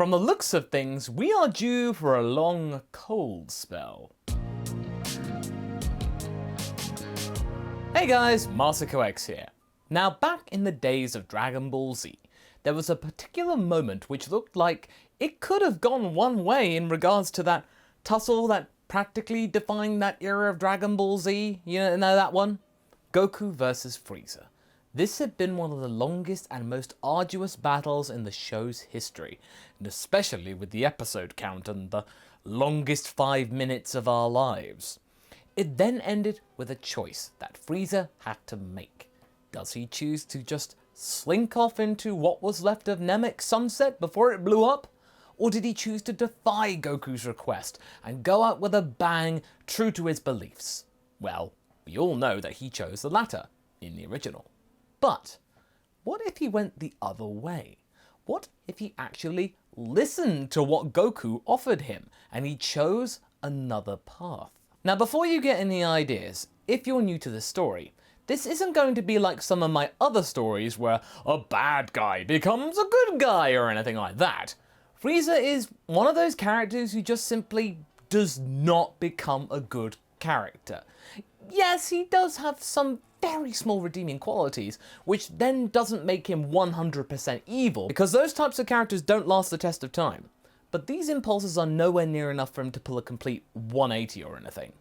From the looks of things, we are due for a long cold spell. Hey guys, MasakoX here. Now back in the days of Dragon Ball Z, there was a particular moment which looked like it could have gone one way in regards to that tussle that practically defined that era of Dragon Ball Z. You know that one? Goku versus Frieza. This had been one of the longest and most arduous battles in the show's history, and especially with the episode count and the longest 5 minutes of our lives. It then ended with a choice that Frieza had to make. Does he choose to just slink off into what was left of Namek Sunset before it blew up? Or did he choose to defy Goku's request and go out with a bang, true to his beliefs? Well, we all know that he chose the latter in the original. But what if he went the other way? What if he actually listened to what Goku offered him and he chose another path? Now before you get any ideas, if you're new to the story, this isn't going to be like some of my other stories where a bad guy becomes a good guy or anything like that. Frieza is one of those characters who just simply does not become a good character. Yes, he does have some very small redeeming qualities, which then doesn't make him 100% evil, because those types of characters don't last the test of time. But these impulses are nowhere near enough for him to pull a complete 180 or anything.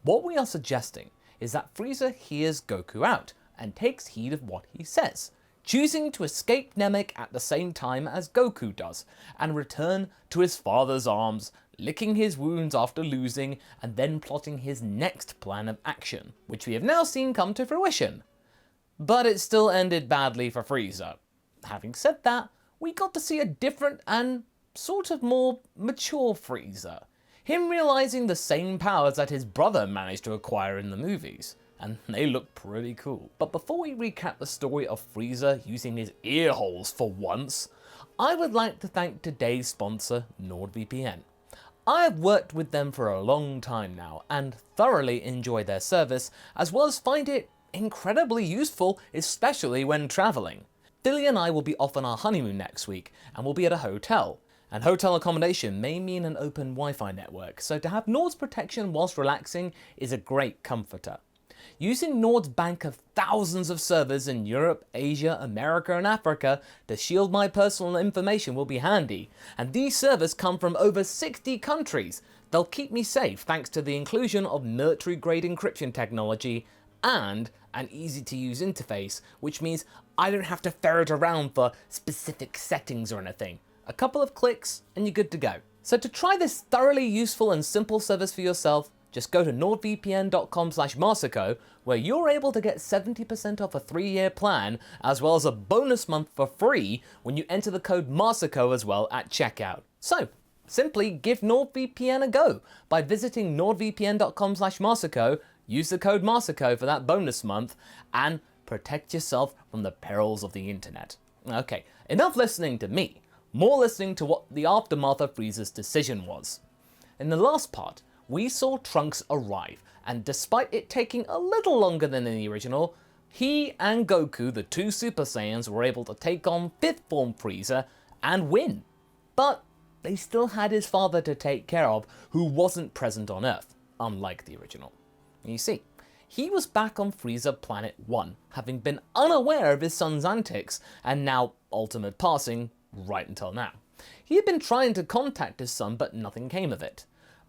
What we are suggesting is that Frieza hears Goku out and takes heed of what he says, choosing to escape Namek at the same time as Goku does, and return to his father's arms, licking his wounds after losing, and then plotting his next plan of action, which we have now seen come to fruition. But it still ended badly for Frieza. Having said that, we got to see a different and sort of more mature Frieza. Him realizing the same powers that his brother managed to acquire in the movies. And they look pretty cool. But before we recap the story of Frieza using his ear holes for once, I would like to thank today's sponsor, NordVPN. I have worked with them for a long time now and thoroughly enjoy their service, as well as find it incredibly useful, especially when traveling. Philly and I will be off on our honeymoon next week and will be at a hotel. And hotel accommodation may mean an open Wi-Fi network, so to have Nord's protection whilst relaxing is a great comforter. Using Nord's bank of thousands of servers in Europe, Asia, America and Africa to shield my personal information will be handy, and these servers come from over 60 countries. They'll keep me safe thanks to the inclusion of military-grade encryption technology and an easy-to-use interface, which means I don't have to ferret around for specific settings or anything. A couple of clicks and you're good to go. So to try this thoroughly useful and simple service for yourself, just go to nordvpn.com/Masako, where you're able to get 70% off a 3-year plan, as well as a bonus month for free when you enter the code MASAKO as well at checkout. So, simply give NordVPN a go by visiting nordvpn.com/Masako, use the code MASAKO for that bonus month, and protect yourself from the perils of the internet. Okay, enough listening to me, more listening to what the aftermath of Frieza's decision was. In the last part, we saw Trunks arrive, and despite it taking a little longer than in the original, he and Goku, the two Super Saiyans, were able to take on 5th form Frieza and win. But they still had his father to take care of, who wasn't present on Earth, unlike the original. You see, he was back on Frieza Planet 1, having been unaware of his son's antics, and now ultimate passing right until now. He had been trying to contact his son, but nothing came of it.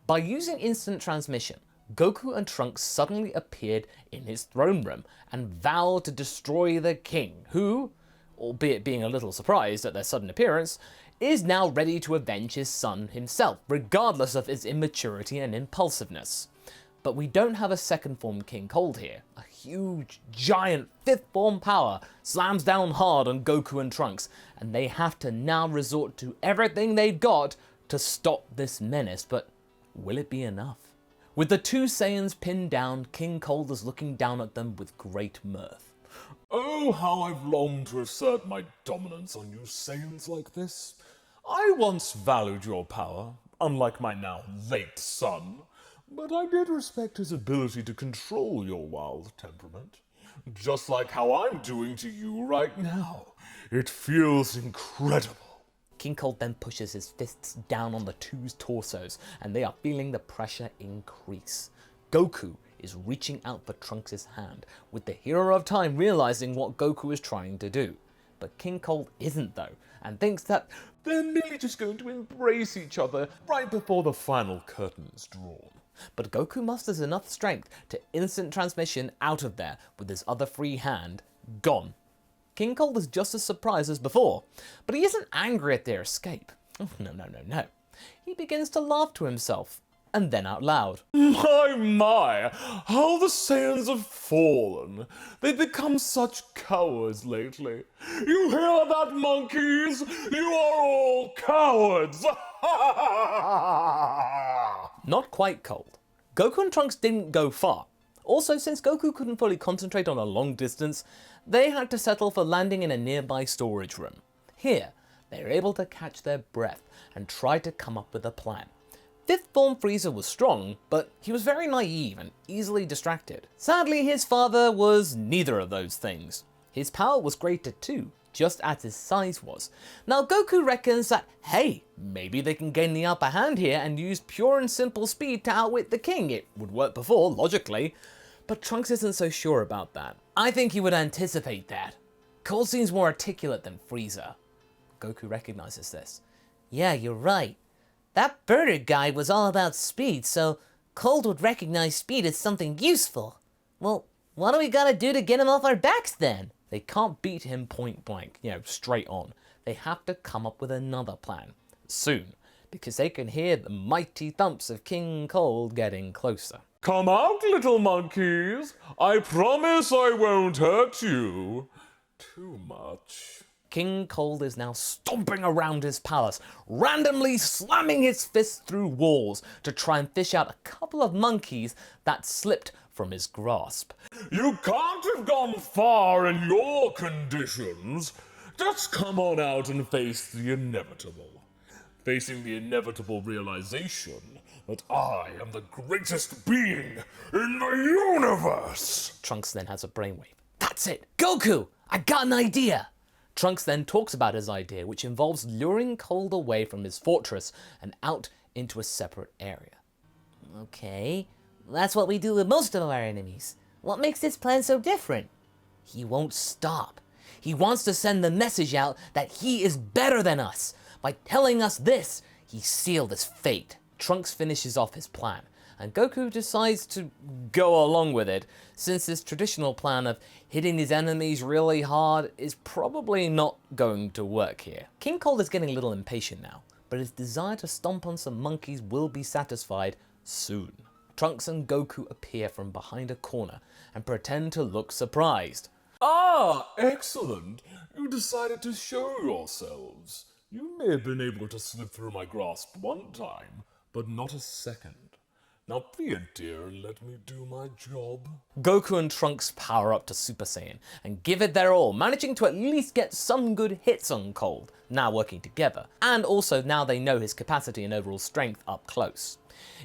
By using instant transmission, Goku and Trunks suddenly appeared in his throne room and vowed to destroy the king, who, albeit being a little surprised at their sudden appearance, is now ready to avenge his son himself, regardless of his immaturity and impulsiveness. But we don't have a 2nd form King Cold here. A huge, giant 5th form power slams down hard on Goku and Trunks, and they have to now resort to everything they've got to stop this menace, but will it be enough? With the two Saiyans pinned down, King Cold is looking down at them with great mirth. Oh, how I've longed to assert my dominance on you Saiyans like this. I once valued your power, unlike my now late son, but I did respect his ability to control your wild temperament. Just like how I'm doing to you right now. It feels incredible. King Cold then pushes his fists down on the two's torsos, and they are feeling the pressure increase. Goku is reaching out for Trunks' hand, with the hero of time realizing what Goku is trying to do. But King Cold isn't though, and thinks that they're merely just going to embrace each other right before the final curtain is drawn. But Goku musters enough strength to instant transmission out of there with his other free hand gone. King Cold is just as surprised as before, but he isn't angry at their escape. Oh, no. He begins to laugh to himself, and then out loud. My, how the Saiyans have fallen. They've become such cowards lately. You hear that, monkeys? You are all cowards! Not quite Cold. Goku and Trunks didn't go far. Also, since Goku couldn't fully concentrate on a long distance, they had to settle for landing in a nearby storage room. Here, they were able to catch their breath and try to come up with a plan. Fifth form Frieza was strong, but he was very naive and easily distracted. Sadly, his father was neither of those things. His power was greater too, just as his size was. Now Goku reckons that, hey, maybe they can gain the upper hand here and use pure and simple speed to outwit the king. It would work before, logically. But Trunks isn't so sure about that. I think he would anticipate that. Cold seems more articulate than Frieza. Goku recognizes this. Yeah, you're right. That birder guy was all about speed, so Cold would recognize speed as something useful. Well, what do we gotta do to get him off our backs then? They can't beat him point blank, straight on. They have to come up with another plan. Soon, because they can hear the mighty thumps of King Cold getting closer. Come out, little monkeys. I promise I won't hurt you too much. King Cold is now stomping around his palace, randomly slamming his fists through walls to try and fish out a couple of monkeys that slipped from his grasp. You can't have gone far in your conditions. Just come on out and face the inevitable. Facing the inevitable realization that I am the greatest being in the universe. Trunks then has a brainwave. That's it! Goku! I got an idea! Trunks then talks about his idea, which involves luring Cold away from his fortress and out into a separate area. Okay, that's what we do with most of our enemies. What makes this plan so different? He won't stop. He wants to send the message out that he is better than us. By telling us this, he sealed his fate. Trunks finishes off his plan, and Goku decides to go along with it, since his traditional plan of hitting his enemies really hard is probably not going to work here. King Cold is getting a little impatient now, but his desire to stomp on some monkeys will be satisfied soon. Trunks and Goku appear from behind a corner and pretend to look surprised. Ah, excellent. You decided to show yourselves. You may have been able to slip through my grasp one time, but not a second. Now be a dear and let me do my job. Goku and Trunks power up to Super Saiyan and give it their all, managing to at least get some good hits on Cold, now working together, and also now they know his capacity and overall strength up close.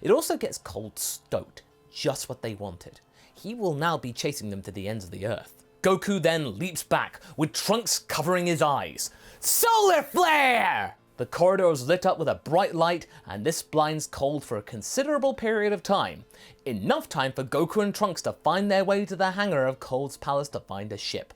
It also gets Cold stoked, just what they wanted. He will now be chasing them to the ends of the earth. Goku then leaps back, with Trunks covering his eyes. Solar Flare! The corridor is lit up with a bright light, and this blinds Cold for a considerable period of time. Enough time for Goku and Trunks to find their way to the hangar of Cold's palace to find a ship.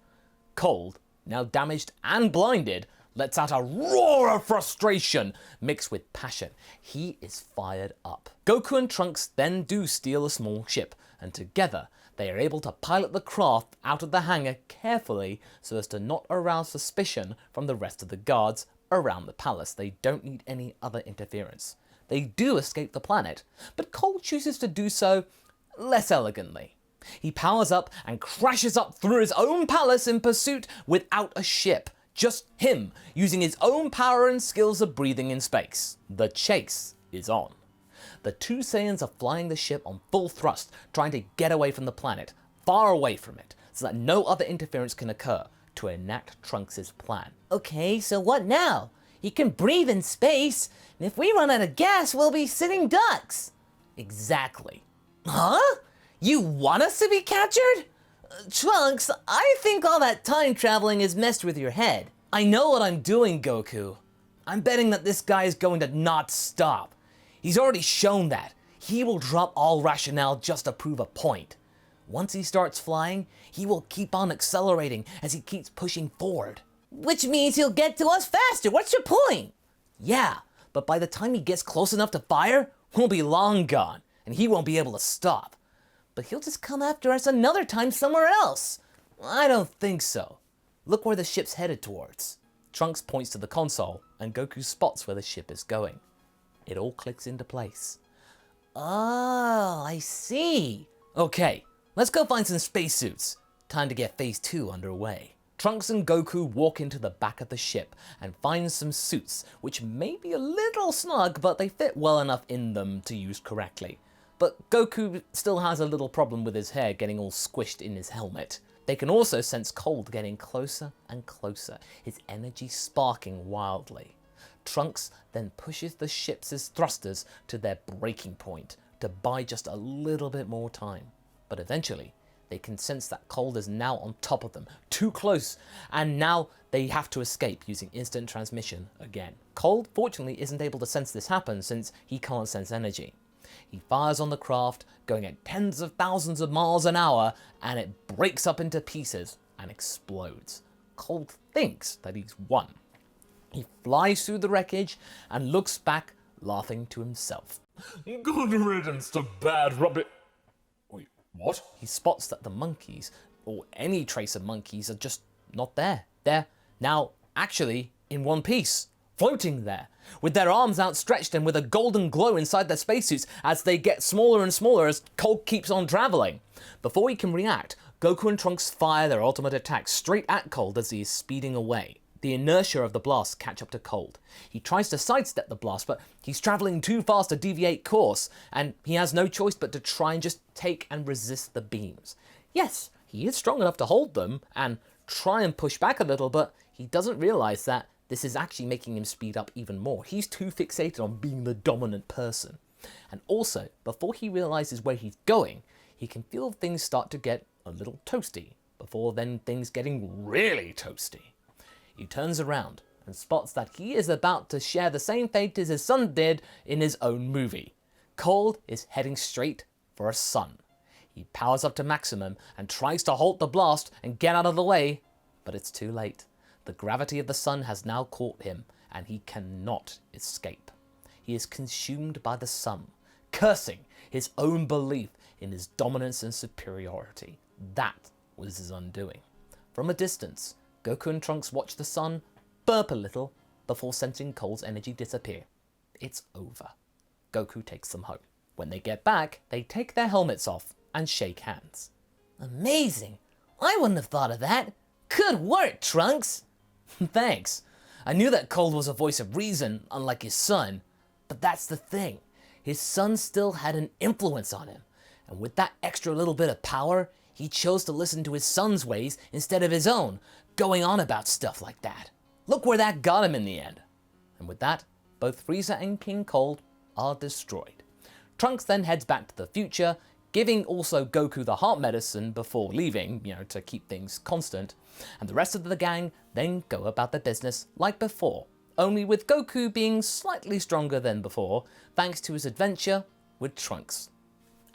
Cold, now damaged and blinded, lets out a roar of frustration mixed with passion. He is fired up. Goku and Trunks then do steal a small ship, and together they are able to pilot the craft out of the hangar carefully so as to not arouse suspicion from the rest of the guards around the palace. They don't need any other interference. They do escape the planet, but Cold chooses to do so less elegantly. He powers up and crashes up through his own palace in pursuit without a ship. Just him, using his own power and skills of breathing in space. The chase is on. The two Saiyans are flying the ship on full thrust, trying to get away from the planet, far away from it, so that no other interference can occur, to enact Trunks' plan. Okay, so what now? He can breathe in space, and if we run out of gas, we'll be sitting ducks. Exactly. Huh? You want us to be captured? Trunks, I think all that time traveling has messed with your head. I know what I'm doing, Goku. I'm betting that this guy is going to not stop. He's already shown that. He will drop all rationale just to prove a point. Once he starts flying, he will keep on accelerating as he keeps pushing forward. Which means he'll get to us faster. What's your point? Yeah, but by the time he gets close enough to fire, we'll be long gone, and he won't be able to stop. But he'll just come after us another time somewhere else. I don't think so. Look where the ship's headed towards. Trunks points to the console, and Goku spots where the ship is going. It all clicks into place. Oh, I see. Okay, let's go find some spacesuits. Time to get phase 2 underway. Trunks and Goku walk into the back of the ship and find some suits, which may be a little snug, but they fit well enough in them to use correctly. But Goku still has a little problem with his hair getting all squished in his helmet. They can also sense Cold getting closer and closer, his energy sparking wildly. Trunks then pushes the ship's thrusters to their breaking point to buy just a little bit more time. But eventually, they can sense that Cold is now on top of them, too close, and now they have to escape using instant transmission again. Cold, fortunately, isn't able to sense this happen since he can't sense energy. He fires on the craft, going at tens of thousands of miles an hour, and it breaks up into pieces and explodes. Cold thinks that he's won. He flies through the wreckage and looks back, laughing to himself. Good riddance to bad rubbish. Wait, what? He spots that the monkeys, or any trace of monkeys, are just not there. They're now actually in one piece, floating there, with their arms outstretched and with a golden glow inside their spacesuits as they get smaller and smaller as Cold keeps on traveling. Before he can react, Goku and Trunks fire their ultimate attack straight at Cold as he is speeding away. The inertia of the blast catch up to Cold. He tries to sidestep the blast, but he's traveling too fast to deviate course, and he has no choice but to try and just take and resist the beams. Yes, he is strong enough to hold them and try and push back a little, but he doesn't realize that this is actually making him speed up even more. He's too fixated on being the dominant person. And also, before he realizes where he's going, he can feel things start to get a little toasty, before then things getting really toasty. He turns around and spots that he is about to share the same fate as his son did in his own movie. Cold is heading straight for a sun. He powers up to maximum and tries to halt the blast and get out of the way, but it's too late. The gravity of the sun has now caught him, and he cannot escape. He is consumed by the sun, cursing his own belief in his dominance and superiority. That was his undoing. From a distance, Goku and Trunks watch the sun burp a little before sensing Cold's energy disappear. It's over. Goku takes them home. When they get back, they take their helmets off and shake hands. Amazing! I wouldn't have thought of that. Good work, Trunks! Thanks. I knew that Cold was a voice of reason, unlike his son. But that's the thing. His son still had an influence on him. And with that extra little bit of power, he chose to listen to his son's ways instead of his own, going on about stuff like that. Look where that got him in the end. And with that, both Frieza and King Cold are destroyed. Trunks then heads back to the future, giving also Goku the heart medicine before leaving, to keep things constant. And the rest of the gang then go about their business like before, only with Goku being slightly stronger than before, thanks to his adventure with Trunks.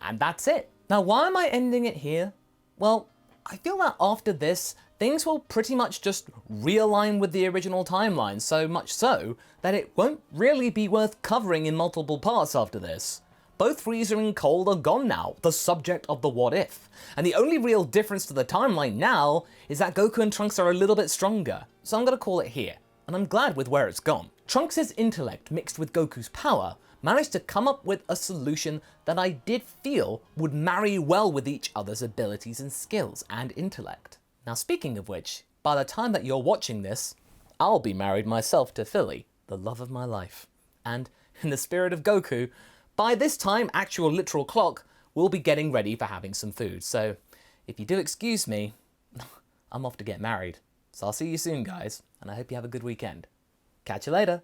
And that's it. Now, why am I ending it here? Well, I feel that after this, things will pretty much just realign with the original timeline, so much so that it won't really be worth covering in multiple parts after this. Both Freeza and Cold are gone now, the subject of the what if. And the only real difference to the timeline now is that Goku and Trunks are a little bit stronger, so I'm gonna call it here. And I'm glad with where it's gone. Trunks' intellect mixed with Goku's power managed to come up with a solution that I did feel would marry well with each other's abilities and skills and intellect. Now, speaking of which, by the time that you're watching this, I'll be married myself to Philly, the love of my life. And in the spirit of Goku, by this time, actual literal clock, we'll be getting ready for having some food. So if you do excuse me, I'm off to get married. So I'll see you soon, guys, and I hope you have a good weekend. Catch you later.